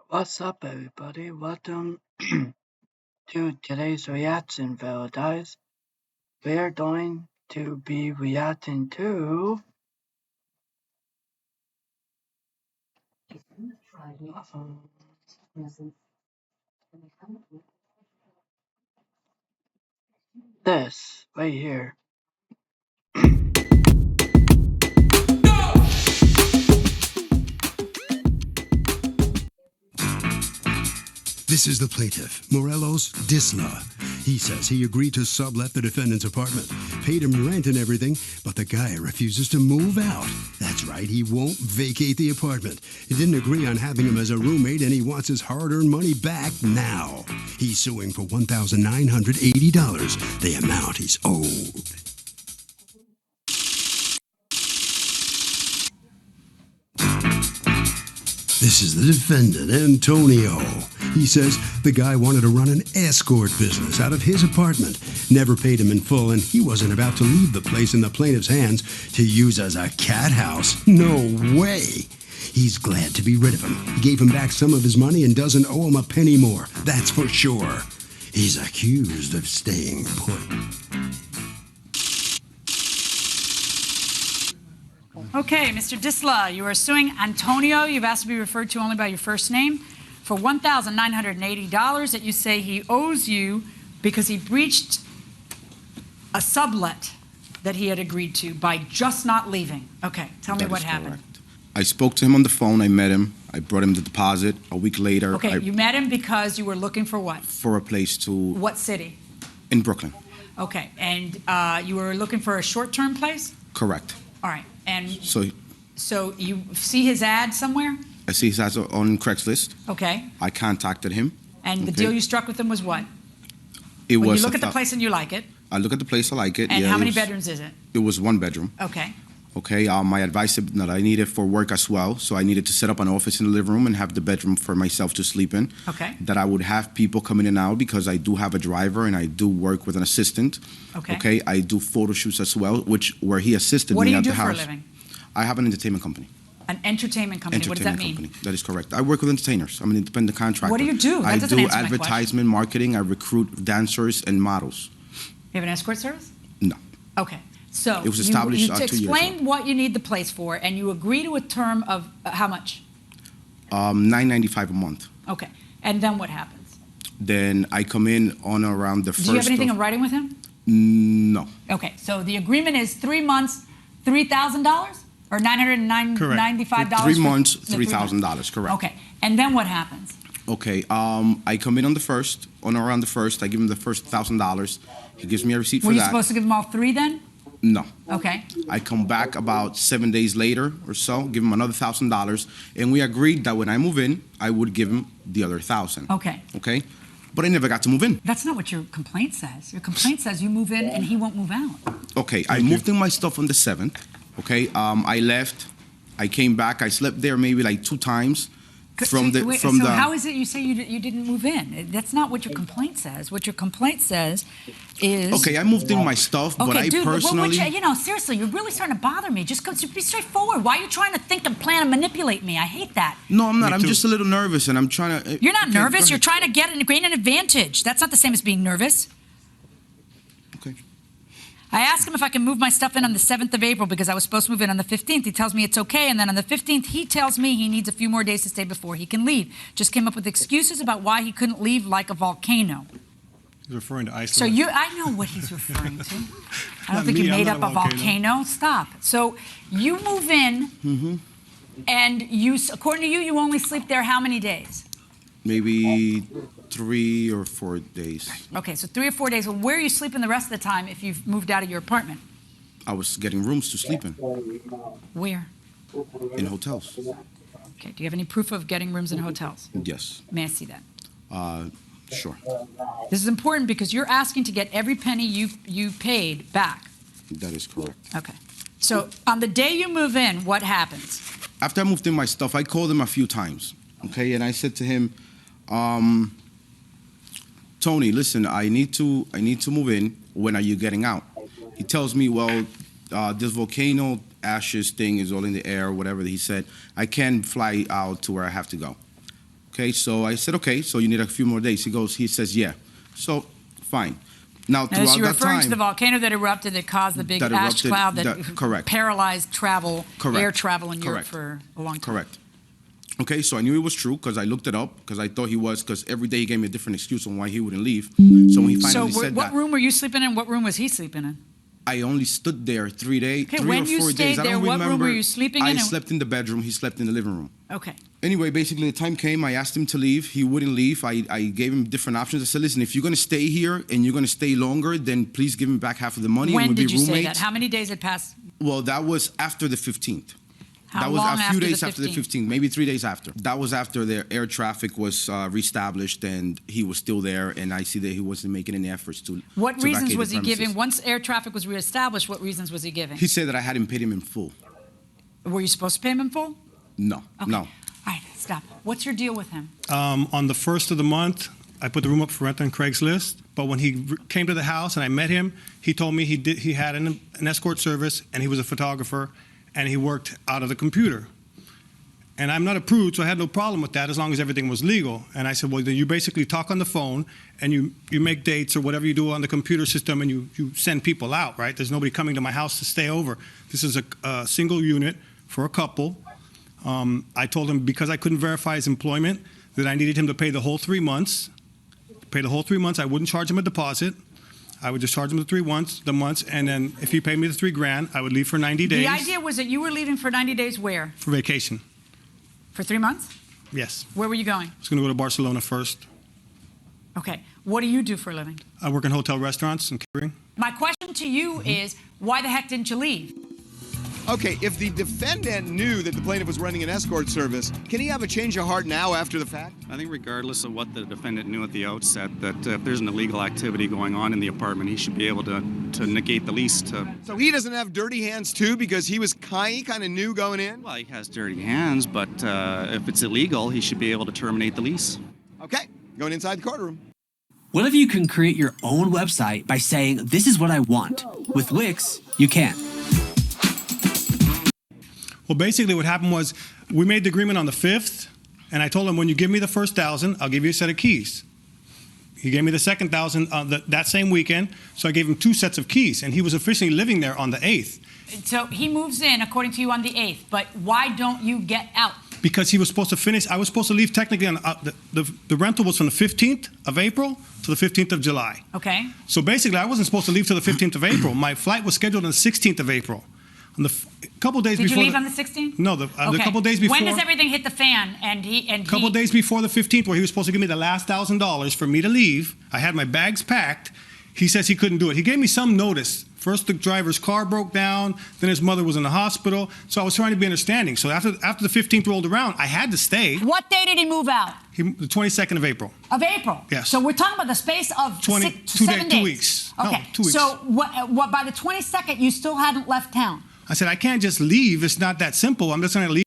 What's up, everybody? Welcome to today's reaction video, guys. We're going to be reacting to this right here. This is the plaintiff, Morelos Disla. He says he agreed to sublet the defendant's apartment, paid him rent and everything, but the guy refuses to move out. That's right, he won't vacate the apartment. He didn't agree on having him as a roommate, and he wants his hard-earned money back now. He's suing for $1,980, the amount he's owed. This is the defendant, Antonio. He says the guy wanted to run an escort business out of his apartment, never paid him in full, and he wasn't about to leave the place in the plaintiff's hands to use as a cat house. No way. He's glad to be rid of him. He gave him back some of his money and doesn't owe him a penny more, that's for sure. He's accused of staying put. Okay, Mr. Disla, you are suing Antonio. You've asked to be referred to only by your first name for $1,980 that you say he owes you because he breached a sublet that he had agreed to by just not leaving. Okay, tell me what happened. Correct. I spoke to him on the phone. I met him. I brought him the deposit. A week later, Okay, you met him because you were looking for what? for a place to What city? in Brooklyn. Okay, and you were looking for a short-term place? Correct. All right, and So you see his ad somewhere? I see he's on Craigslist. Okay, I contacted him. and the Okay. deal you struck with him was what? It Well, was. you look at the place and you like it, I look at the place. I like it. and yeah, how it many was- bedrooms is it? It was one bedroom. Okay, Okay. My advice that I needed for work as well, so I needed to set up an office in the living room and have the bedroom for myself to sleep in. okay, That I would have people coming in and out because I do have a driver and I do work with an assistant. okay. Okay. I do photo shoots as well, where he assisted What do me you at do the for a house. living? I have an entertainment company. An entertainment company, what does that mean? Company. That is correct. I work with entertainers. I'm an independent contractor. What do you do? That I doesn't do answer my question. advertisement marketing. I recruit dancers and models. You have an escort service? No. Okay, so. It was established, you 2 years explain what you need the place for, and you agree to a term of how much? $9.95 a month. Okay, and then what happens? Then I come in on around the first. Do you have anything of, in writing with him? No. Okay, so the agreement is 3 months, $3,000? Or $995? 3 months, for- no, 3 months. $3,000. Correct. Okay, and then what happens? Okay. I come in on the first. On around the first, I give him the first $1,000. He gives me a receipt Were for you that. supposed to give them all 3 then? No. Okay, I come back about 7 days later or so, give him another $1,000, and we agreed that when I move in, I would give him the other 1,000. okay. Okay, but I never got to move in. That's not what your complaint says. Your complaint says you move in and he won't move out. Okay, I moved in my stuff on the 7th. Okay, I left. I came back. I slept there maybe like 2 times. So how is it you say you didn't move in? That's not what your complaint says. What your complaint says is... Okay, I moved in my stuff, but Okay, I dude, personally. seriously, you're really starting to bother me. Just be straightforward. Why are you trying to think and plan and manipulate me? I hate that. No, I'm not. I'm just a little nervous, and I'm trying to. You're not Okay, nervous. go You're ahead. trying to gain an advantage. That's not the same as being nervous. Okay. I asked him if I can move my stuff in on the 7th of April because I was supposed to move in on the 15th. He tells me it's okay, and then on the 15th, he tells me he needs a few more days to stay before he can leave. Just came up with excuses about why he couldn't leave like a volcano. He's referring to Iceland. So I know what he's referring to. I don't Not think me, you I'm made not up a a volcano. Stop. So you move in, and according to you, you only sleep there how many days? Maybe 3 or 4 days. Okay, so 3 or 4 days. Well, where are you sleeping the rest of the time if you've moved out of your apartment? I was getting rooms to sleep in Where? hotels. Okay, do you have any proof of getting rooms in hotels? Yes. May I see that? Sure. This is important because you're asking to get every penny you paid back. That is correct. Okay. So on the day you move in, what happens? After I moved in my stuff, I called him a few times. Okay, and I said to him, Tony, listen, I need to move in. When are you getting out? He tells me, well, this volcano ashes thing is all in the air, whatever he said. I can't fly out to where I have to go. Okay, so I said, okay, so you need a few more days. He says, yeah. So, fine. Now, Now, throughout you're that referring time, to the volcano that erupted that caused the big That ash erupted, cloud that correct. paralyzed travel, Correct. air travel in Europe Correct. for a long time. Correct. Okay, so I knew it was true because I looked it up because I thought he was, because every day he gave me a different excuse on why he wouldn't leave. So when he So finally said what that, room were you sleeping in? What room was he sleeping in? I only stood there 3 days, Okay, 3 when or you 4 stayed days. I there, don't what room remember. were you sleeping in I and- slept in the bedroom. He slept in the living room. Okay. Anyway, basically, the time came. I asked him to leave. He wouldn't leave. I gave him different options. I said, listen, if you're going to stay here and you're going to stay longer, then please give him back half of the money When and we'll did be you roommates. say that? How many days had passed? Well, that was after the 15th. How That was long a few after days the after the 15th? 15th, maybe 3 days after. That was after the air traffic was reestablished and he was still there, and I see that he wasn't making any efforts to. What to reasons vacate was the he giving? premises. Once air traffic was reestablished, what reasons was he giving? He said that I hadn't paid him in full. Were you supposed to pay him in full? No, Okay. no. All right, stop. What's your deal with him? On the first of the month, I put the room up for rent on Craigslist. But when he came to the house and I met him, he told me he had an escort service and he was a photographer and he worked out of the computer. And I'm not a prude, so I had no problem with that as long as everything was legal. And I said, well, then you basically talk on the phone and you make dates or whatever you do on the computer system and you send people out, right? There's nobody coming to my house to stay over. This is a single unit for a couple. I told him because I couldn't verify his employment that I needed him to pay the whole 3 months. Pay the whole 3 months. I wouldn't charge him a deposit. I would just charge him the months, and then if he paid me the $3,000, I would leave for 90 days. The idea was that you were leaving for 90 days where? For vacation. For 3 months? Yes. Where were you going? I was going to go to Barcelona first. Okay. What do you do for a living? I work in hotel restaurants and catering. My question to you is, why the heck didn't you leave? Okay, if the defendant knew that the plaintiff was running an escort service, can he have a change of heart now after the fact? I think regardless of what the defendant knew at the outset, that if there's an illegal activity going on in the apartment, he should be able to negate the lease. So he doesn't have dirty hands too because he kind of knew going in? Well, he has dirty hands, but if it's illegal, he should be able to terminate the lease. Okay, going inside the courtroom. What if you can create your own website by saying, this is what I want? With Wix, you can. Well, basically what happened was we made the agreement on the 5th, and I told him, when you give me the first 1,000, I'll give you a set of keys. He gave me the second 1,000 that same weekend, so I gave him 2 sets of keys, and he was officially living there on the 8th. So he moves in, according to you, on the 8th, but why don't you get out? Because he was supposed to finish, I was supposed to leave technically on, the rental was from the 15th of April to the 15th of July. Okay. So basically, I wasn't supposed to leave till the 15th of April. My flight was scheduled on the 16th of April. On the couple days Did before. you leave on the 16th? No, the Okay. couple days before. When does everything hit the fan? Couple days before the 15th, where he was supposed to give me the last $1,000 for me to leave. I had my bags packed. He says he couldn't do it. He gave me some notice. First, the driver's car broke down. Then his mother was in the hospital. So I was trying to be understanding. So after the 15th rolled around, I had to stay. What day did he move out? The 22nd of April. Of April? Yes. So we're talking about the space of 7 days. 2 weeks. No, Okay. 2 weeks. So what, by the 22nd, you still hadn't left town? I said, I can't just leave. It's not that simple. I'm just going to leave.